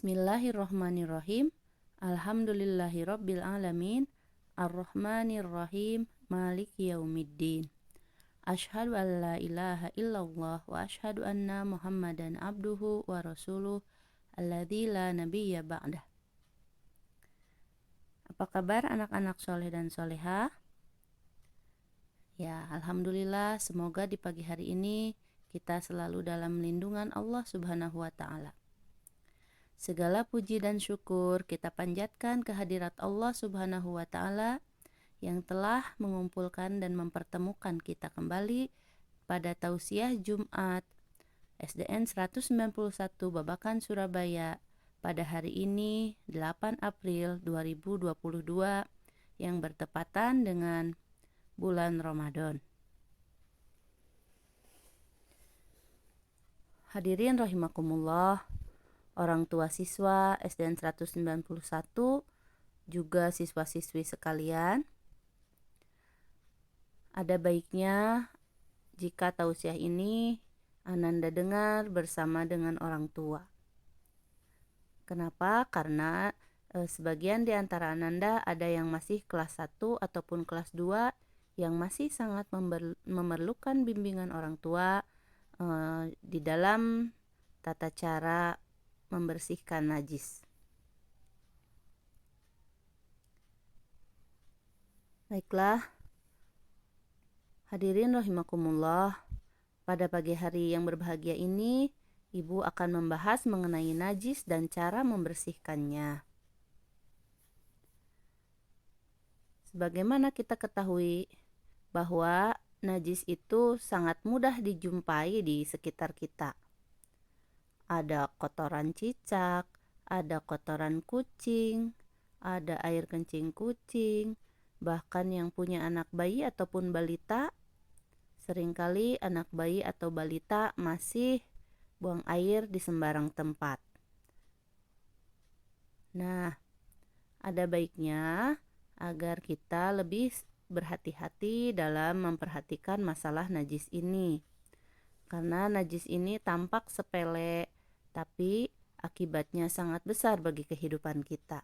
Bismillahirrahmanirrahim. Alhamdulillahirabbil alamin. Arrahmanirrahim. Maliki yaumiddin. Asyhadu an la ilaha illallah wa asyhadu anna Muhammadan abduhu wa rasuluh alladzi la nabiyya ba'dah. Apa kabar anak-anak soleh dan solehah? Ya, alhamdulillah, semoga di pagi hari ini kita selalu dalam lindungan Allah Subhanahu wa taala. Segala puji dan syukur kita panjatkan kehadirat Allah Subhanahu wa taala yang telah mengumpulkan dan mempertemukan kita kembali pada tausiah Jumat SDN 191 Babakan Surabaya pada hari ini 8 April 2022 yang bertepatan dengan bulan Ramadan. Hadirin rahimakumullah, orang tua siswa SDN 191, juga siswa-siswi sekalian, ada baiknya jika tausiah ini Ananda dengar bersama dengan orang tua. Kenapa? Karena sebagian di antara Ananda ada yang masih kelas 1 ataupun kelas 2 yang masih sangat memerlukan bimbingan orang tua di dalam tata cara membersihkan najis. Baiklah, hadirin rahimakumullah, pada pagi hari yang berbahagia ini Ibu akan membahas mengenai najis dan cara membersihkannya. Sebagaimana kita ketahui bahwa najis itu sangat mudah dijumpai di sekitar kita. Ada kotoran cicak, ada kotoran kucing, ada air kencing kucing, bahkan yang punya anak bayi ataupun balita, seringkali anak bayi atau balita masih buang air di sembarang tempat. Nah, ada baiknya agar kita lebih berhati-hati dalam memperhatikan masalah najis ini. Karena najis ini tampak sepele, tapi akibatnya sangat besar bagi kehidupan kita.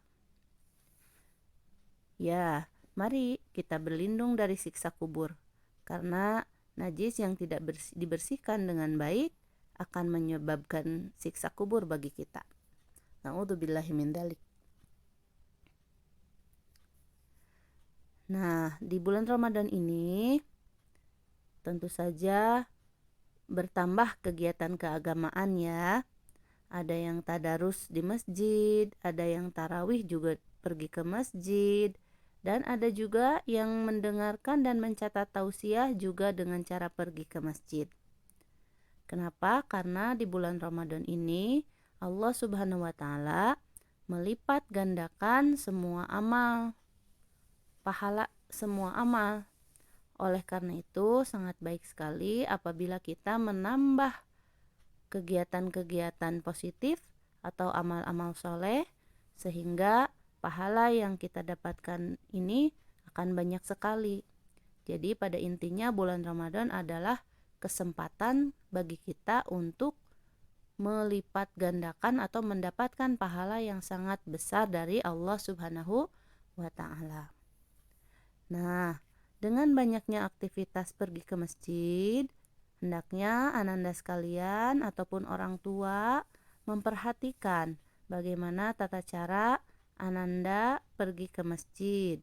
Ya, mari kita berlindung dari siksa kubur. Karena najis yang tidak dibersihkan dengan baik akan menyebabkan siksa kubur bagi kita. Na'udzubillahi min dzalik. Nah, di bulan Ramadan ini tentu saja bertambah kegiatan keagamaan ya. Ada yang tadarus di masjid, ada yang tarawih juga pergi ke masjid, dan ada juga yang mendengarkan dan mencatat tausiah juga dengan cara pergi ke masjid. Kenapa? Karena di bulan Ramadan ini Allah Subhanahu wa taala melipat gandakan semua amal, pahala semua amal. Oleh karena itu sangat baik sekali apabila kita menambah kegiatan-kegiatan positif atau amal-amal soleh, sehingga pahala yang kita dapatkan ini akan banyak sekali. Jadi pada intinya bulan Ramadan adalah kesempatan bagi kita untuk melipat gandakan atau mendapatkan pahala yang sangat besar dari Allah Subhanahu wa ta'ala. Nah, dengan banyaknya aktivitas pergi ke masjid, hendaknya Ananda sekalian ataupun orang tua memperhatikan bagaimana tata cara Ananda pergi ke masjid.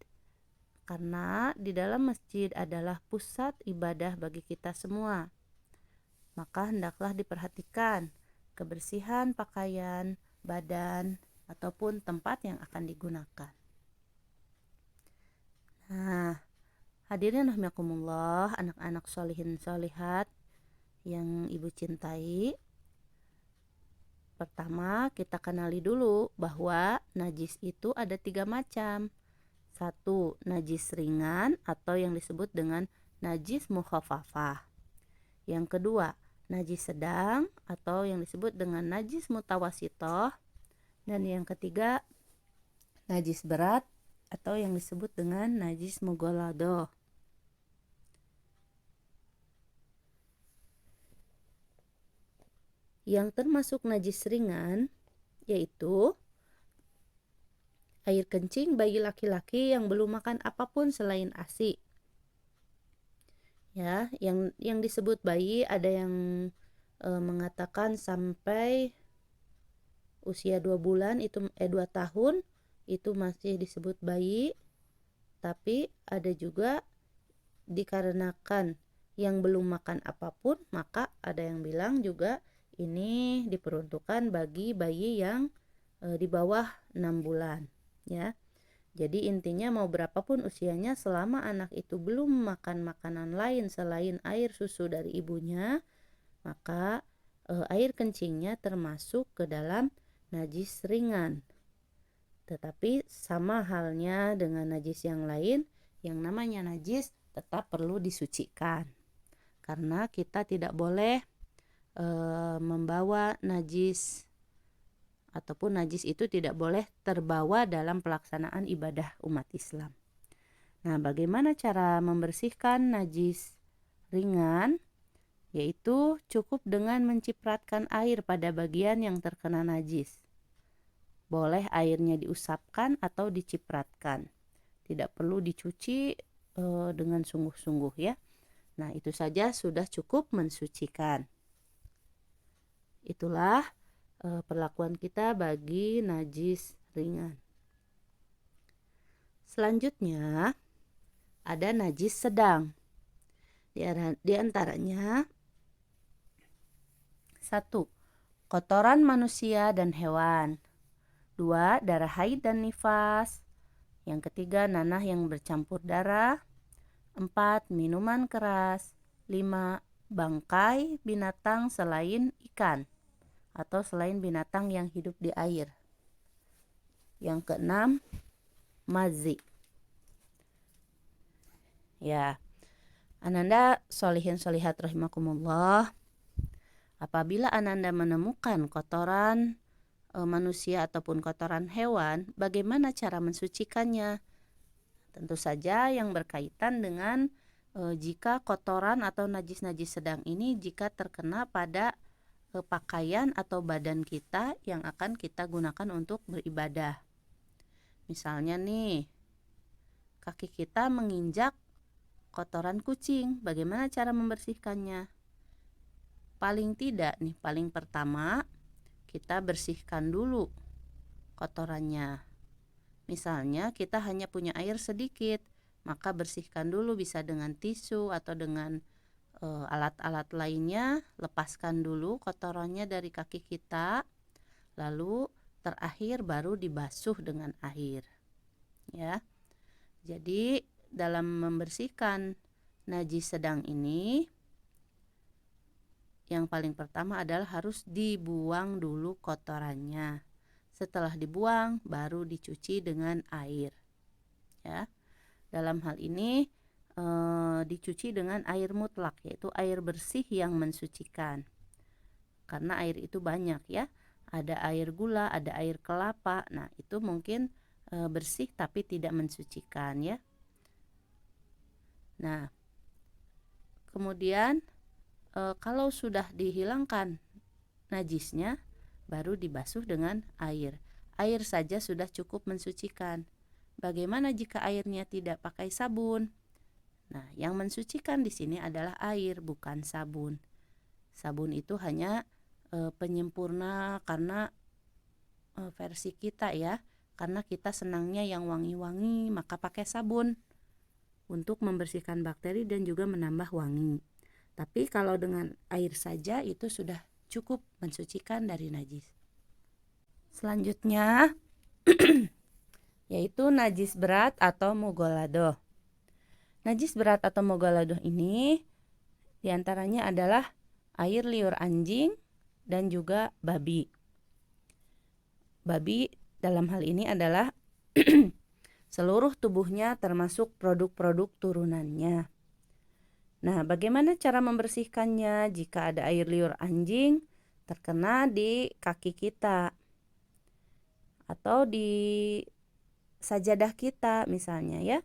Karena di dalam masjid adalah pusat ibadah bagi kita semua. Maka hendaklah diperhatikan kebersihan pakaian, badan, ataupun tempat yang akan digunakan. Nah, hadirin rahimakumullah, anak-anak solihin solihat yang Ibu cintai. Pertama, kita kenali dulu bahwa najis itu ada 3 macam. 1. Najis ringan atau yang disebut dengan najis mukhafafah. Yang kedua, najis sedang atau yang disebut dengan najis mutawasitoh. Dan yang ketiga, najis berat atau yang disebut dengan najis mughalladoh. Yang termasuk najis ringan yaitu air kencing bagi laki-laki yang belum makan apapun selain ASI. Ya, yang disebut bayi ada yang mengatakan sampai usia 2 bulan itu 2 tahun itu masih disebut bayi, tapi ada juga dikarenakan yang belum makan apapun, maka ada yang bilang juga ini diperuntukkan bagi bayi yang di bawah 6 bulan ya. Jadi intinya mau berapapun usianya, selama anak itu belum makan makanan lain selain air susu dari ibunya, maka air kencingnya termasuk ke dalam najis ringan. Tetapi sama halnya dengan najis yang lain, yang namanya najis tetap perlu disucikan. Karena kita tidak boleh membawa najis, ataupun najis itu tidak boleh terbawa dalam pelaksanaan ibadah umat Islam. Nah, bagaimana cara membersihkan najis ringan? Yaitu cukup dengan mencipratkan air pada bagian yang terkena najis. Boleh airnya diusapkan atau dicipratkan. Tidak perlu dicuci dengan sungguh-sungguh ya. Nah, itu saja sudah cukup mensucikan. Itulah perlakuan kita bagi najis ringan. Selanjutnya ada najis sedang. Di antaranya 1. Kotoran manusia dan hewan. 2. Darah haid dan nifas. Yang ketiga, nanah yang bercampur darah. 4. Minuman keras. 5. Bangkai binatang selain ikan atau selain binatang yang hidup di air. Yang keenam, mazi. Ya, Ananda sholihin sholihat rahimakumullah. Apabila Ananda menemukan kotoran manusia ataupun kotoran hewan, bagaimana cara mensucikannya? Tentu saja yang berkaitan dengan jika kotoran atau najis-najis sedang ini jika terkena pada pakaian atau badan kita yang akan kita gunakan untuk beribadah. Misalnya nih, kaki kita menginjak kotoran kucing, bagaimana cara membersihkannya? Paling pertama kita bersihkan dulu kotorannya. Misalnya kita hanya punya air sedikit, maka bersihkan dulu, bisa dengan tisu atau dengan alat-alat lainnya. Lepaskan dulu kotorannya dari kaki kita, lalu terakhir baru dibasuh dengan air ya. Jadi dalam membersihkan najis sedang ini, yang paling pertama adalah harus dibuang dulu kotorannya. Setelah dibuang baru dicuci dengan air ya. Dalam hal ini dicuci dengan air mutlak, yaitu air bersih yang mensucikan. Karena air itu banyak ya. Ada air gula, ada air kelapa. Nah, itu mungkin bersih tapi tidak mensucikan ya. Nah, kemudian kalau sudah dihilangkan najisnya, baru dibasuh dengan air. Air saja sudah cukup mensucikan. Bagaimana jika airnya tidak pakai sabun? Nah, yang mensucikan di sini adalah air, bukan sabun. Sabun itu hanya penyempurna karena versi kita ya. Karena kita senangnya yang wangi-wangi, maka pakai sabun untuk membersihkan bakteri dan juga menambah wangi. Tapi kalau dengan air saja itu sudah cukup mensucikan dari najis. Selanjutnya yaitu najis berat atau mughalladah. Najis berat atau mughalladah ini diantaranya adalah air liur anjing dan juga babi. Babi dalam hal ini adalah seluruh tubuhnya termasuk produk-produk turunannya. Nah, bagaimana cara membersihkannya jika ada air liur anjing terkena di kaki kita atau di sajadah kita misalnya ya?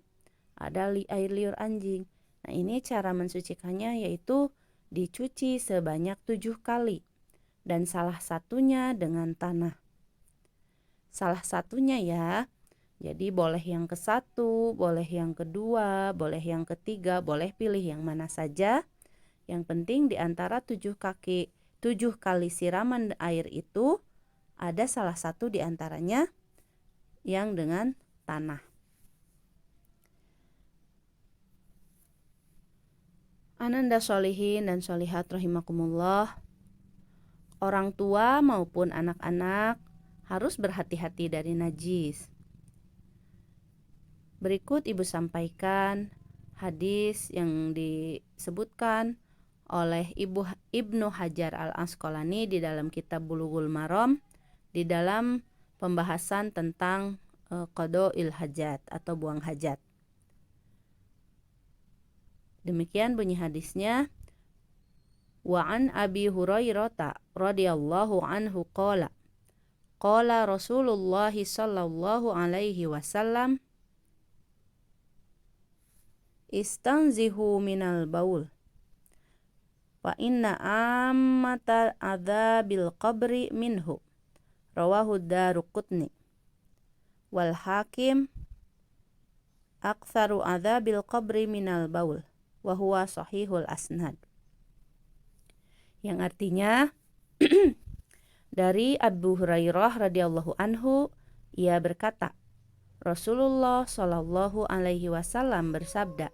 Ada air liur anjing. Nah, ini cara mensucikannya yaitu dicuci sebanyak 7 kali dan salah satunya dengan tanah. salah satunya ya. Jadi boleh yang ke-1, boleh yang kedua, boleh yang ketiga, boleh pilih yang mana saja. Yang penting di antara 7 kali siraman air itu ada salah satu di antaranya yang dengan tanah. Ananda solihin dan solihat rahimakumullah. Orang tua maupun anak-anak harus berhati-hati dari najis. Berikut Ibu sampaikan hadis yang disebutkan oleh Ibnu Hajar Al-Asqalani di dalam kitab Bulughul Maram di dalam pembahasan tentang qada'il hajat atau buang hajat. Demikian bunyi hadisnya. Wa an Abi Hurairah radhiyallahu anhu qala Rasulullah sallallahu alaihi wasallam istanzihu minal baul fa inna ammata adzabil qabri minhu rawahu Daruqutni wal Hakim aktsaru adzabil qabri minal baul wa huwa sahihul asnad. Yang artinya dari Abu Hurairah radhiyallahu anhu, ia berkata, Rasulullah shallallahu alaihi wasallam bersabda,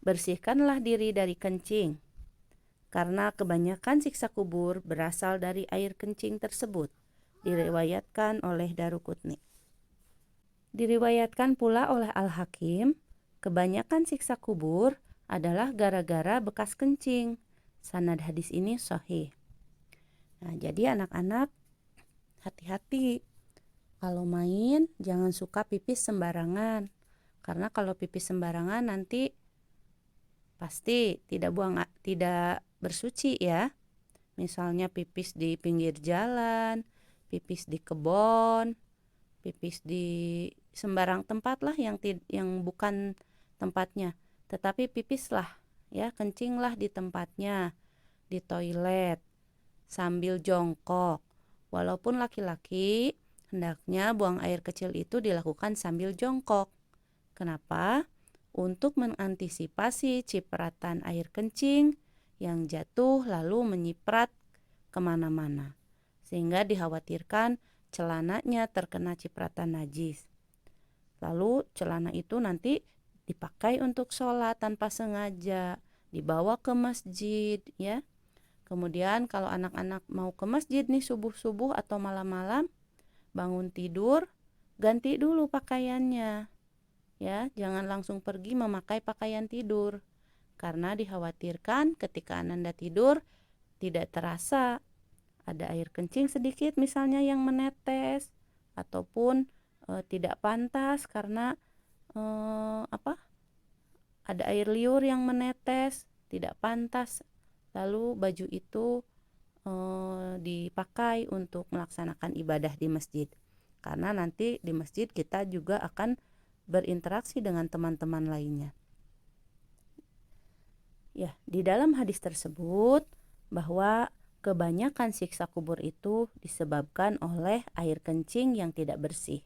bersihkanlah diri dari kencing, karena kebanyakan siksa kubur berasal dari air kencing tersebut. Diriwayatkan oleh Daruqutni. Diriwayatkan pula oleh Al-Hakim, kebanyakan siksa kubur adalah gara-gara bekas kencing. Sanad hadis ini sahih. Nah, jadi anak-anak hati-hati. Kalau main jangan suka pipis sembarangan. Karena kalau pipis sembarangan nanti pasti tidak bersuci ya. Misalnya pipis di pinggir jalan, pipis di kebun, pipis di sembarang tempat lah yang bukan tempatnya. Tetapi pipislah ya, kencinglah di tempatnya, di toilet sambil jongkok. Walaupun laki-laki, hendaknya buang air kecil itu dilakukan sambil jongkok. Kenapa? Untuk mengantisipasi cipratan air kencing yang jatuh lalu menyiprat kemana-mana. Sehingga dikhawatirkan celananya terkena cipratan najis. Lalu celana itu nanti dipakai untuk sholat tanpa sengaja, dibawa ke masjid ya. Kemudian kalau anak-anak mau ke masjid nih subuh-subuh atau malam-malam, bangun tidur, ganti dulu pakaiannya. Ya, jangan langsung pergi memakai pakaian tidur. Karena dikhawatirkan ketika Ananda tidur tidak terasa ada air kencing sedikit misalnya yang menetes ataupun tidak pantas karena ada air liur yang menetes, tidak pantas. Lalu baju itu dipakai untuk melaksanakan ibadah di masjid. Karena nanti di masjid kita juga akan berinteraksi dengan teman-teman lainnya. Ya, di dalam hadis tersebut bahwa kebanyakan siksa kubur itu disebabkan oleh air kencing yang tidak bersih.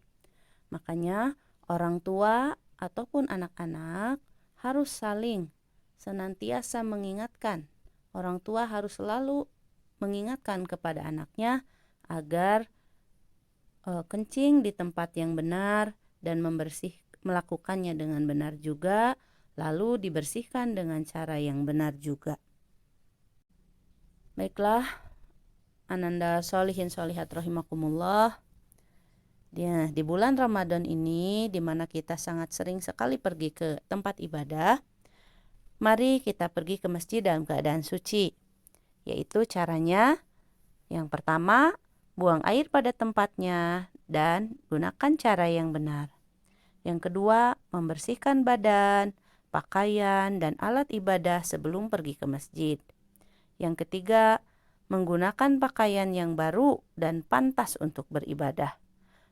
Makanya orang tua ataupun anak-anak harus saling senantiasa mengingatkan. Orang tua harus selalu mengingatkan kepada anaknya agar kencing di tempat yang benar dan melakukannya dengan benar juga, lalu dibersihkan dengan cara yang benar juga. Baiklah, Ananda solihin solihat rahimakumullah. Di bulan Ramadan ini, di mana kita sangat sering sekali pergi ke tempat ibadah, mari kita pergi ke masjid dalam keadaan suci. Yaitu caranya, yang pertama, buang air pada tempatnya dan gunakan cara yang benar. Yang kedua, membersihkan badan, pakaian, dan alat ibadah sebelum pergi ke masjid. Yang ketiga, menggunakan pakaian yang baru dan pantas untuk beribadah.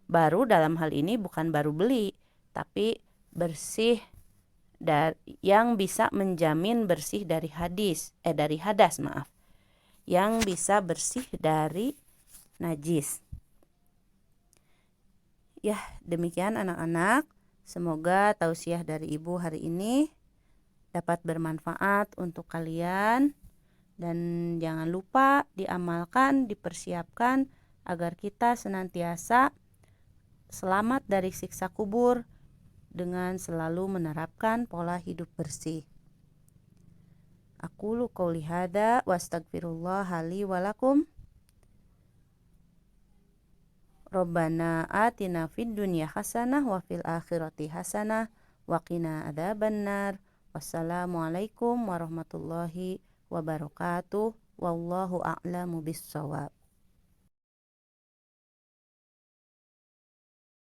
Baru dalam hal ini bukan baru beli, tapi bersih yang bisa menjamin bersih dari hadas, yang bisa bersih dari najis. Ya, demikian anak-anak. Semoga tausiah dari Ibu hari ini dapat bermanfaat untuk kalian. Dan jangan lupa diamalkan, dipersiapkan agar kita senantiasa selamat dari siksa kubur dengan selalu menerapkan pola hidup bersih. Aqulu qouli hadza wa astaghfirullah li wa lakum. Rabbana atina fid dunya hasanah wa fil akhirati hasanah wa qina adzabannar. Wassalamualaikum warahmatullahi wabarakatuh. Wallahu a'lamu bissawab.